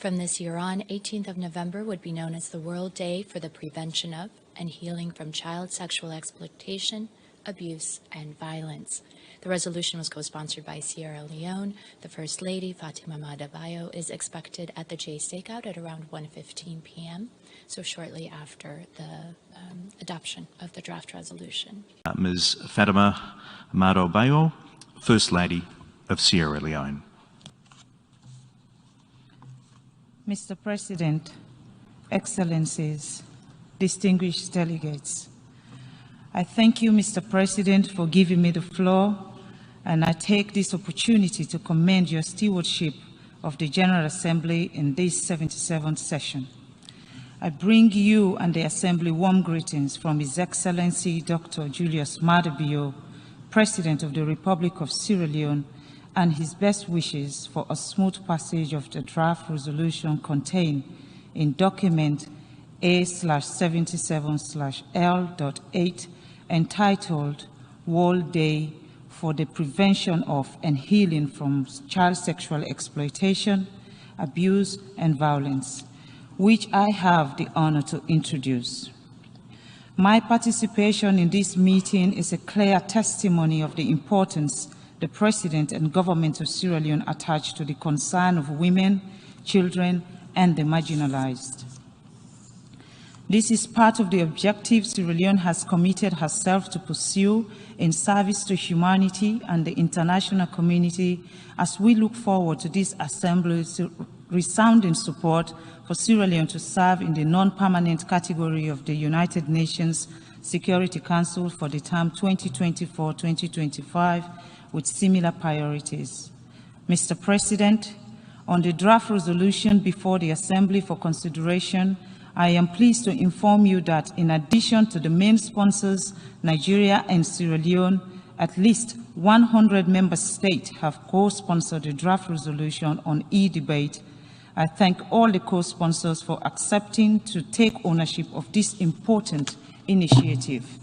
From this year on, 18th of November would be known as the World Day for the Prevention of and Healing from Child Sexual Exploitation, Abuse, and Violence. The resolution was co-sponsored by Sierra Leone. The First Lady, Fatima, is expected at the J Stakeout at around 1:15 p.m., so shortly after the adoption of the draft resolution. Ms. Fatima, First Lady of Sierra Leone. Mr. President, Excellencies, distinguished delegates, I thank you, Mr. President, for giving me the floor, and I take this opportunity to commend your stewardship of the General Assembly in this 77th session. I bring you and the Assembly warm greetings from His Excellency Dr. Julius Maada Bio, President of the Republic of Sierra Leone, and his best wishes for a smooth passage of the draft resolution contained in document A/77/L.8 entitled World Day for the Prevention of and Healing from Child Sexual Exploitation, Abuse, and Violence, which I have the honor to introduce. My participation in this meeting is a clear testimony of the importance the President and government of Sierra Leone attach to the concern of women, children, and the marginalized. This is part of the objective Sierra Leone has committed herself to pursue in service to humanity and the international community as we look forward to this Assembly's resounding support for Sierra Leone to serve in the non-permanent category of the United Nations Security Council for the term 2024-2025 with similar priorities. Mr. President, on the draft resolution before the Assembly for consideration, I am pleased to inform you that in addition to the main sponsors, Nigeria and Sierra Leone, at least 100 member states have co-sponsored the draft resolution on e-debate. I thank all the co-sponsors for accepting to take ownership of this important initiative.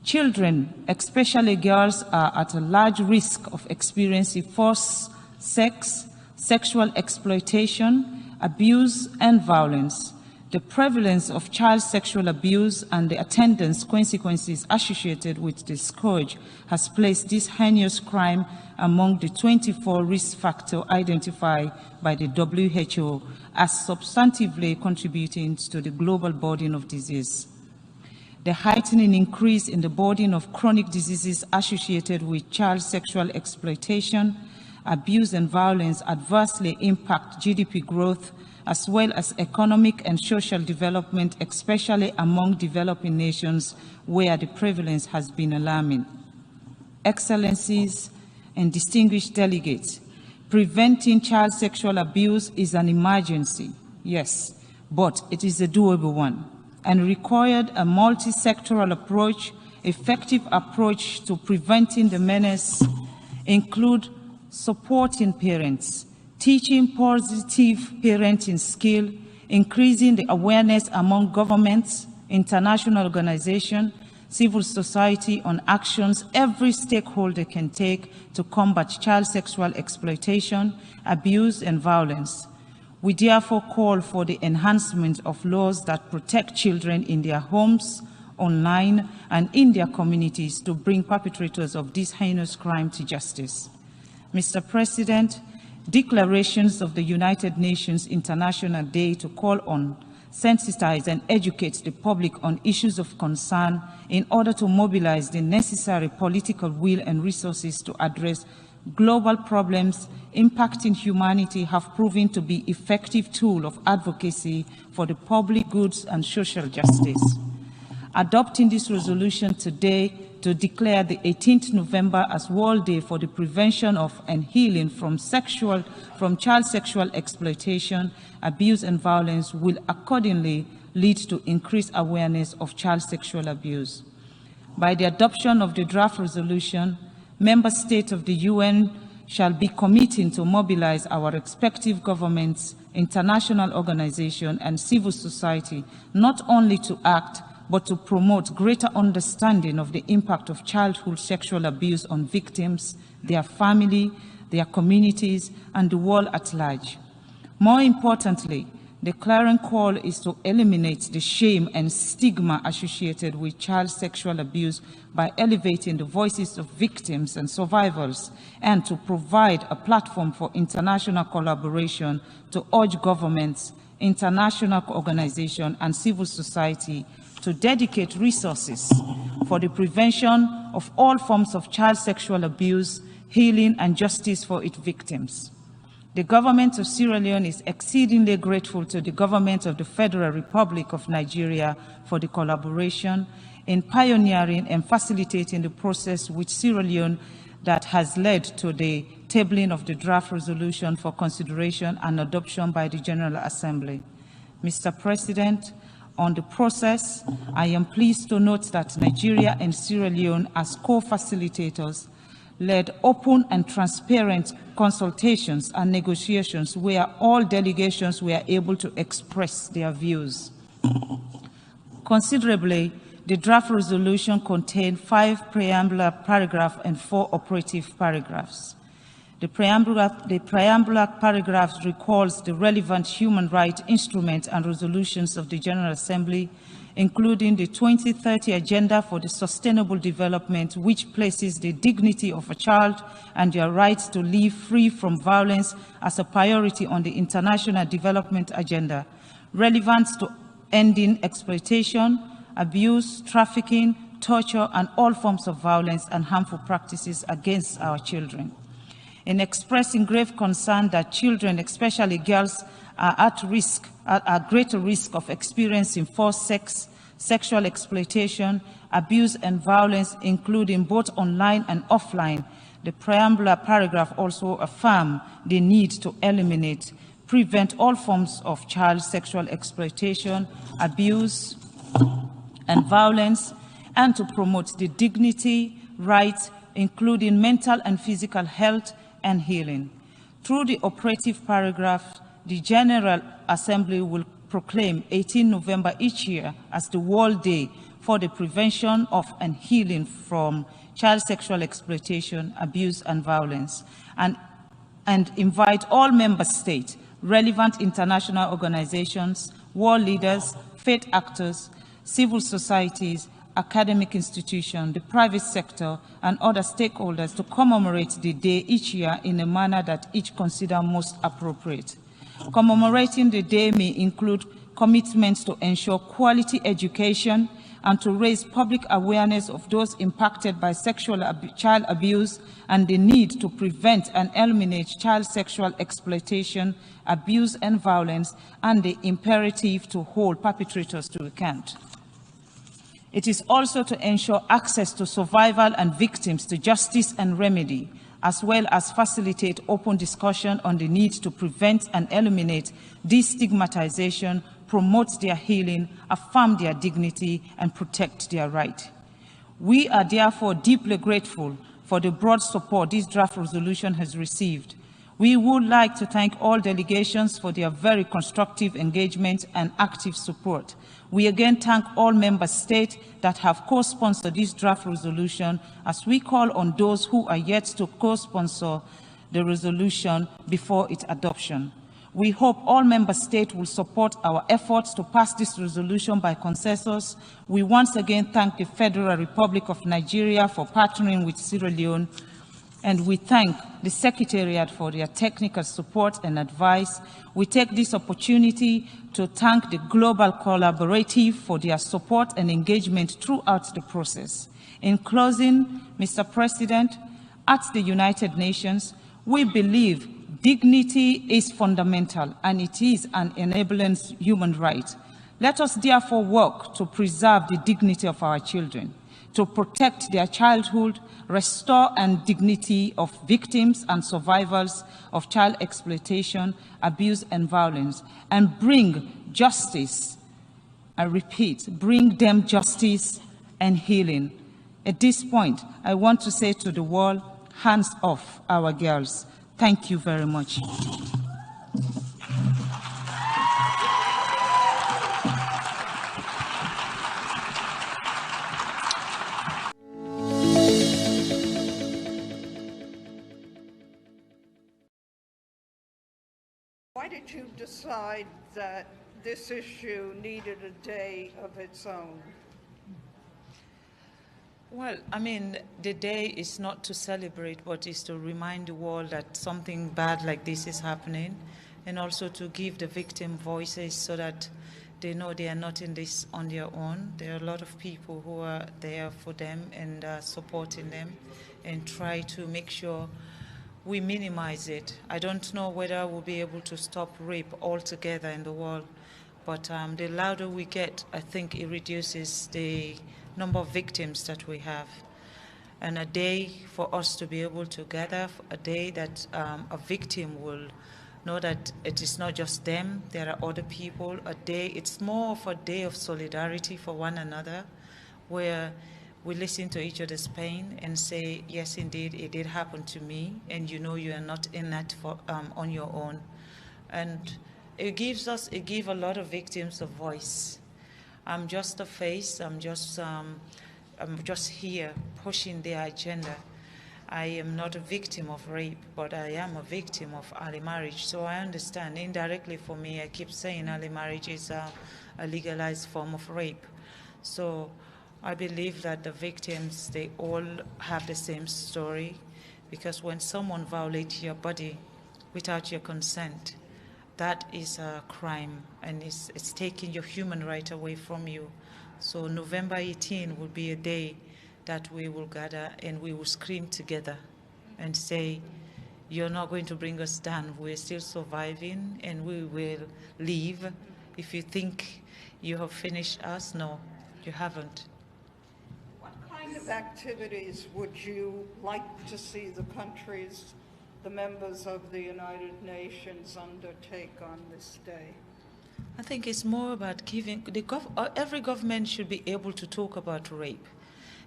Children, especially girls, are at a large risk of experiencing forced sex, sexual exploitation, abuse, and violence. The prevalence of child sexual abuse and the attendant consequences associated with the scourge has placed this heinous crime among the 24 risk factors identified by the WHO as substantively contributing to the global burden of disease. The heightening increase in the burden of chronic diseases associated with child sexual exploitation, abuse, and violence adversely impact GDP growth as well as economic and social development, especially among developing nations where the prevalence has been alarming. Excellencies and distinguished delegates, preventing child sexual abuse is an emergency, yes, but it is a doable one, and required a multi-sectoral approach. Effective approach to preventing the menace include supporting parents, teaching positive parenting skill, increasing the awareness among governments, international organizations, civil society on actions every stakeholder can take to combat child sexual exploitation, abuse, and violence. We therefore call for the enhancement of laws that protect children in their homes, online, and in their communities to bring perpetrators of this heinous crime to justice. Mr. President, declarations of the United Nations International Day to call on, sensitize, and educate the public on issues of concern in order to mobilize the necessary political will and resources to address global problems impacting humanity have proven to be effective tool of advocacy for the public goods and social justice. Adopting this resolution today to declare the 18th November as World Day for the Prevention of and Healing from child sexual exploitation, abuse, and violence will accordingly lead to increased awareness of child sexual abuse. By the adoption of the draft resolution, member states of the UN shall be committing to mobilize our respective governments, international organizations, and civil society, not only to act, but to promote greater understanding of the impact of childhood sexual abuse on victims, their family, their communities, and the world at large. More importantly, the clarion call is to eliminate the shame and stigma associated with child sexual abuse by elevating the voices of victims and survivors, and to provide a platform for international collaboration to urge governments, international organizations, and civil society to dedicate resources for the prevention of all forms of child sexual abuse, healing, and justice for its victims. The government of Sierra Leone is exceedingly grateful to the government of the Federal Republic of Nigeria for the collaboration in pioneering and facilitating the process with Sierra Leone that has led to the tabling of the draft resolution for consideration and adoption by the General Assembly. Mr. President, on the process, I am pleased to note that Nigeria and Sierra Leone, as co-facilitators, led open and transparent consultations and negotiations where all delegations were able to express their views. Considerably, the draft resolution contained 5 preambular paragraphs and 4 operative paragraphs. The preambular paragraph recalls the relevant human rights instruments and resolutions of the General Assembly, including the 2030 Agenda for the Sustainable Development, which places the dignity of a child and their rights to live free from violence as a priority on the International Development Agenda, relevant to ending exploitation, abuse, trafficking, torture, and all forms of violence and harmful practices against our children. In expressing grave concern that children, especially girls, are at greater risk of experiencing forced sex, sexual exploitation, abuse, and violence, including both online and offline, the preambular paragraph also affirms the need to eliminate, prevent all forms of child sexual exploitation, abuse, and violence, and to promote the dignity, rights, including mental and physical health and healing. Through the operative paragraph, the General Assembly will proclaim 18 November each year as the World Day for the Prevention of and Healing from Child Sexual Exploitation, Abuse, and Violence, and invite all member states, relevant international organizations, world leaders, faith actors, civil societies, academic institutions, the private sector, and other stakeholders to commemorate the day each year in a manner that each considers most appropriate. Commemorating the day may include commitments to ensure quality education and to raise public awareness of those impacted by child abuse and the need to prevent and eliminate child sexual exploitation, abuse, and violence, and the imperative to hold perpetrators to account. It is also to ensure access to survival and victims to justice and remedy, as well as facilitate open discussion on the need to prevent and eliminate destigmatization, promote their healing, affirm their dignity, and protect their right. We are therefore deeply grateful for the broad support this draft resolution has received. We would like to thank all delegations for their very constructive engagement and active support. We again thank all member states that have co-sponsored this draft resolution, as we call on those who are yet to co-sponsor the resolution before its adoption. We hope all member states will support our efforts to pass this resolution by consensus. We once again thank the Federal Republic of Nigeria for partnering with Sierra Leone, and we thank the Secretariat for their technical support and advice. We take this opportunity to thank the Global Collaborative for their support and engagement throughout the process. In closing, Mr. President, at the United Nations, we believe dignity is fundamental and it is an enabling human right. Let us therefore work to preserve the dignity of our children, to protect their childhood, restore and dignity of victims and survivors of child exploitation, abuse, and violence, and bring justice. I repeat, bring them justice and healing. At this point, I want to say to the world, hands off our girls. Thank you very much. did you decide that this issue needed a day of its own? Well, I mean, the day is not to celebrate, but is to remind the world that something bad like this is happening, and also to give the victim voices so that they know they are not in this on their own. There are a lot of people who are there for them and supporting them, and try to make sure we minimize it. I don't know whether we'll be able to stop rape altogether in the world, but the louder we get, I think it reduces the number of victims that we have. And a day for us to be able to gather, a day that a victim will know that it is not just them, there are other people. A day, it's more of a day of solidarity for one another, where we listen to each other's pain and say, yes, indeed, it did happen to me, and you know you are not in that for, on your own. And it gives a lot of victims a voice. I'm just a face. I'm just here pushing their agenda. I am not a victim of rape, but I am a victim of early marriage. So I understand. Indirectly for me, I keep saying early marriage is a legalized form of rape. So I believe that the victims, they all have the same story, because when someone violates your body without your consent, that is a crime, and it's taking your human right away from you. So November 18 will be a day that we will gather and we will scream together and say, you're not going to bring us down. We're still surviving, and we will leave. If you think you have finished us, no, you haven't. What kind of activities would you like to see the countries, the members of the United Nations, undertake on this day? I think it's more about giving, every government should be able to talk about rape,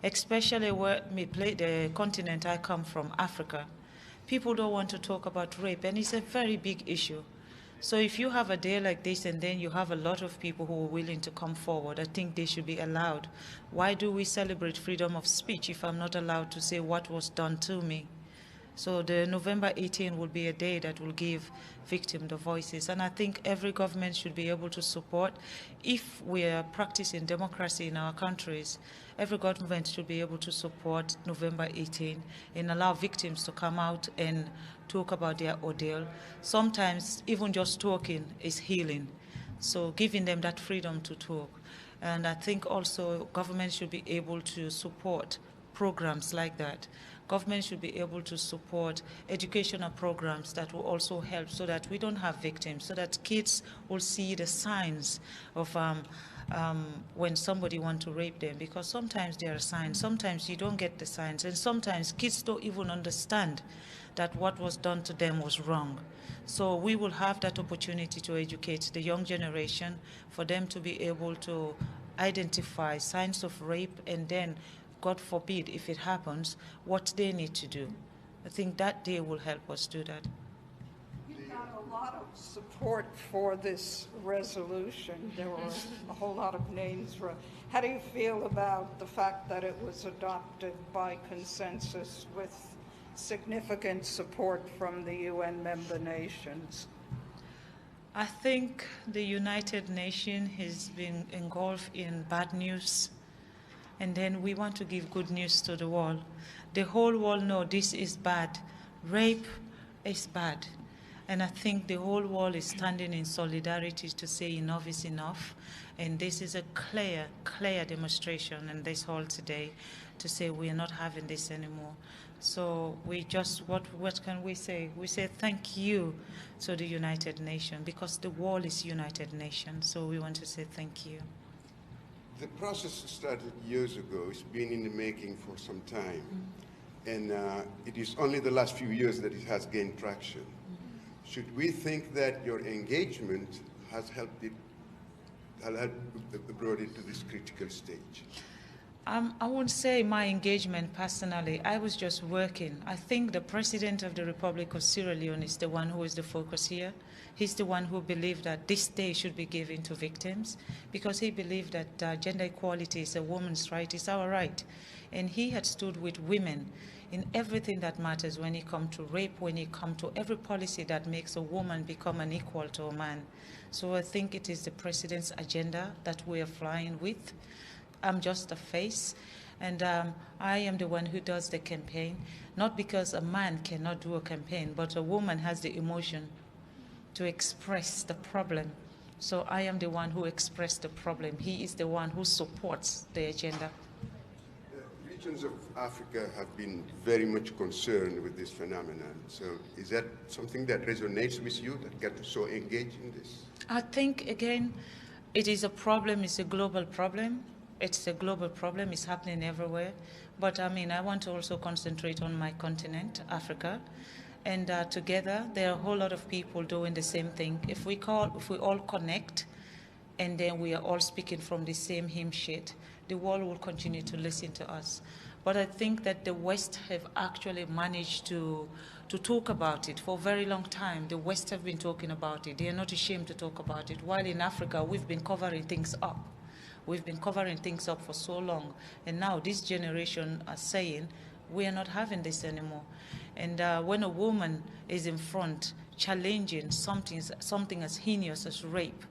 especially where the continent I come from, Africa. People don't want to talk about rape, and it's a very big issue. So if you have a day like this and then you have a lot of people who are willing to come forward, I think they should be allowed. Why do we celebrate freedom of speech if I'm not allowed to say what was done to me? So the November 18 will be a day that will give victims the voices. And I think every government should be able to support. If we are practicing democracy in our countries, every government should be able to support November 18 and allow victims to come out and talk about their ordeal. Sometimes even just talking is healing. So giving them that freedom to talk. And I think also government should be able to support programs like that. Government should be able to support educational programs that will also help so that we don't have victims, so that kids will see the signs of when somebody wants to rape them, because sometimes there are signs, sometimes you don't get the signs, and sometimes kids don't even understand that what was done to them was wrong. So we will have that opportunity to educate the young generation for them to be able to identify signs of rape, and then, God forbid, if it happens, what they need to do. I think that day will help us do that. You got a lot of support for this resolution. There were a whole lot of names. How do you feel about the fact that it was adopted by consensus with significant support from the UN member nations? I think the United Nations has been engulfed in bad news, and then we want to give good news to the world. The whole world knows this is bad. Rape is bad. And I think the whole world is standing in solidarity to say enough is enough. And this is a clear, clear demonstration in this hall today to say we are not having this anymore. So we just, what can we say? We say thank you to the United Nations, because the world is United Nations. So we want to say thank you. The process started years ago. It's been in the making for some time. And it is only the last few years that it has gained traction. Should we think that your engagement has helped brought it to this critical stage? I won't say my engagement personally. I was just working. I think the President of the Republic of Sierra Leone is the one who is the focus here. He's the one who believed that this day should be given to victims because he believed that gender equality is a woman's right, it's our right. And he had stood with women in everything that matters when it comes to rape, when it comes to every policy that makes a woman become an equal to a man. So I think it is the President's agenda that we are flying with. I'm just a face, and I am the one who does the campaign, not because a man cannot do a campaign, but a woman has the emotion to express the problem. So I am the one who expressed the problem. He is the one who supports the agenda. Regions of Africa have been very much concerned with this phenomenon. So is that something that resonates with you, that get so engaged in this? I think, again, it is a problem, it's a global problem. It's a global problem, it's happening everywhere. But I mean, I want to also concentrate on my continent, Africa. And together, there are a whole lot of people doing the same thing. If we all connect, and then we are all speaking from the same hymn sheet, the world will continue to listen to us. But I think that the West have actually managed to talk about it for a very long time. The West have been talking about it. They are not ashamed to talk about it. While in Africa, we've been covering things up. We've been covering things up for so long, and now this generation are saying, we are not having this anymore. And when a woman is in front challenging something as heinous as rape,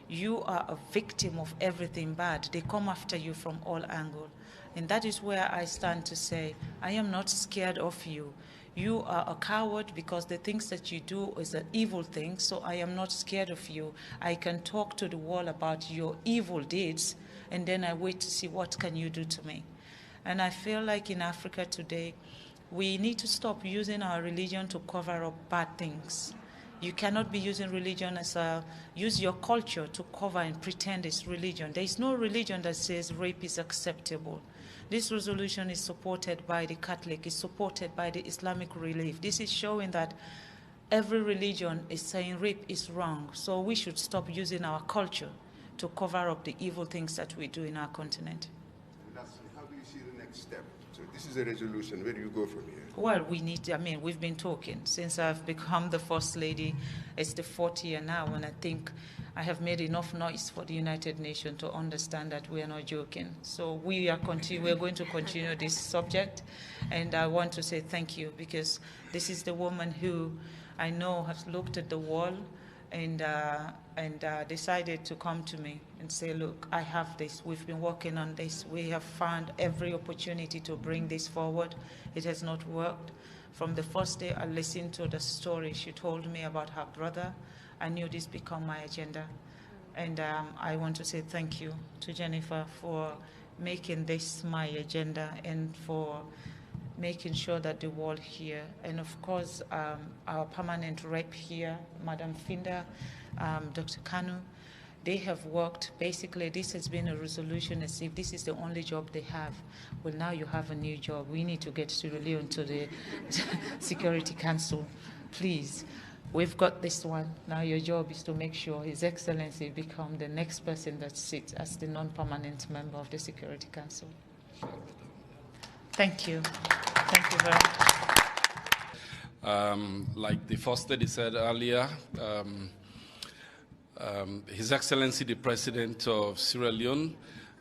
you are a victim of everything bad. They come after you from all angles. And that is where I stand to say, I am not scared of you. You are a coward because the things that you do is an evil thing, so I am not scared of you. I can talk to the world about your evil deeds, and then I wait to see what can you do to me. And I feel like in Africa today, we need to stop using our religion to cover up bad things. You cannot be using religion use your culture to cover and pretend it's religion. There is no religion that says rape is acceptable. This resolution is supported by the Catholic, is supported by the Islamic Relief. This is showing that every religion is saying rape is wrong. So we should stop using our culture to cover up the evil things that we do in our continent. And lastly, how do you see the next step? So this is a resolution. Where do you go from here? Well, we've been talking since I've become the First Lady. It's the 4th year now, and I think I have made enough noise for the United Nations to understand that we are not joking. So we're going to continue this subject, and I want to say thank you because this is the woman who I know has looked at the wall and decided to come to me and say, look, I have this. We've been working on this. We have found every opportunity to bring this forward. It has not worked. From the first day I listened to the story she told me about her brother, I knew this become my agenda. And I want to say thank you to Jennifer for making this my agenda and for making sure that the world here, and of course our permanent rep here, Madam Finda, Dr. Kanu, they have worked. Basically, this has been a resolution as if this is the only job they have. Well, now you have a new job. We need to get Sierra Leone to the Security Council, please. We've got this one. Now your job is to make sure His Excellency become the next person that sits as the non-permanent member of the Security Council. Thank you. Thank you very much. Like the First Lady said earlier, His Excellency the President of Sierra Leone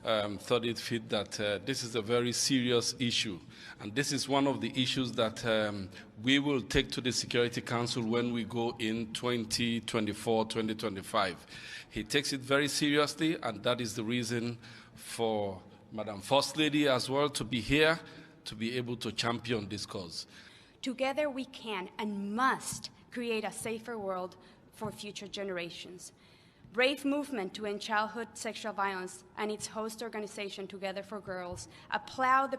thought it fit that this is a very serious issue. And this is one of the issues that we will take to the Security Council when we go in 2024, 2025. He takes it very seriously, and that is the reason for Madam First Lady as well to be here, to be able to champion this cause. Together we can and must create a safer world for future generations. Brave movement to end childhood sexual violence and its host organization Together for Girls applaud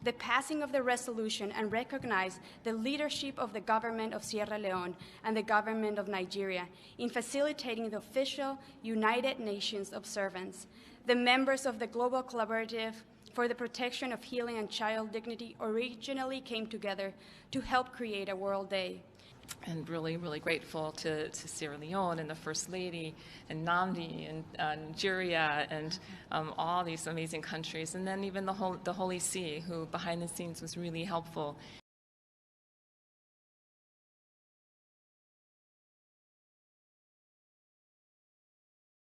the passing of the resolution and recognize the leadership of the government of Sierra Leone and the government of Nigeria in facilitating the official United Nations observance. The members of the Global Collaborative for the Protection of Healing and Child Dignity originally came together to help create a World Day. and really, really grateful to Sierra Leone and the First Lady and Nnamdi and Nigeria and all these amazing countries, and then even the Holy See, who behind the scenes was really helpful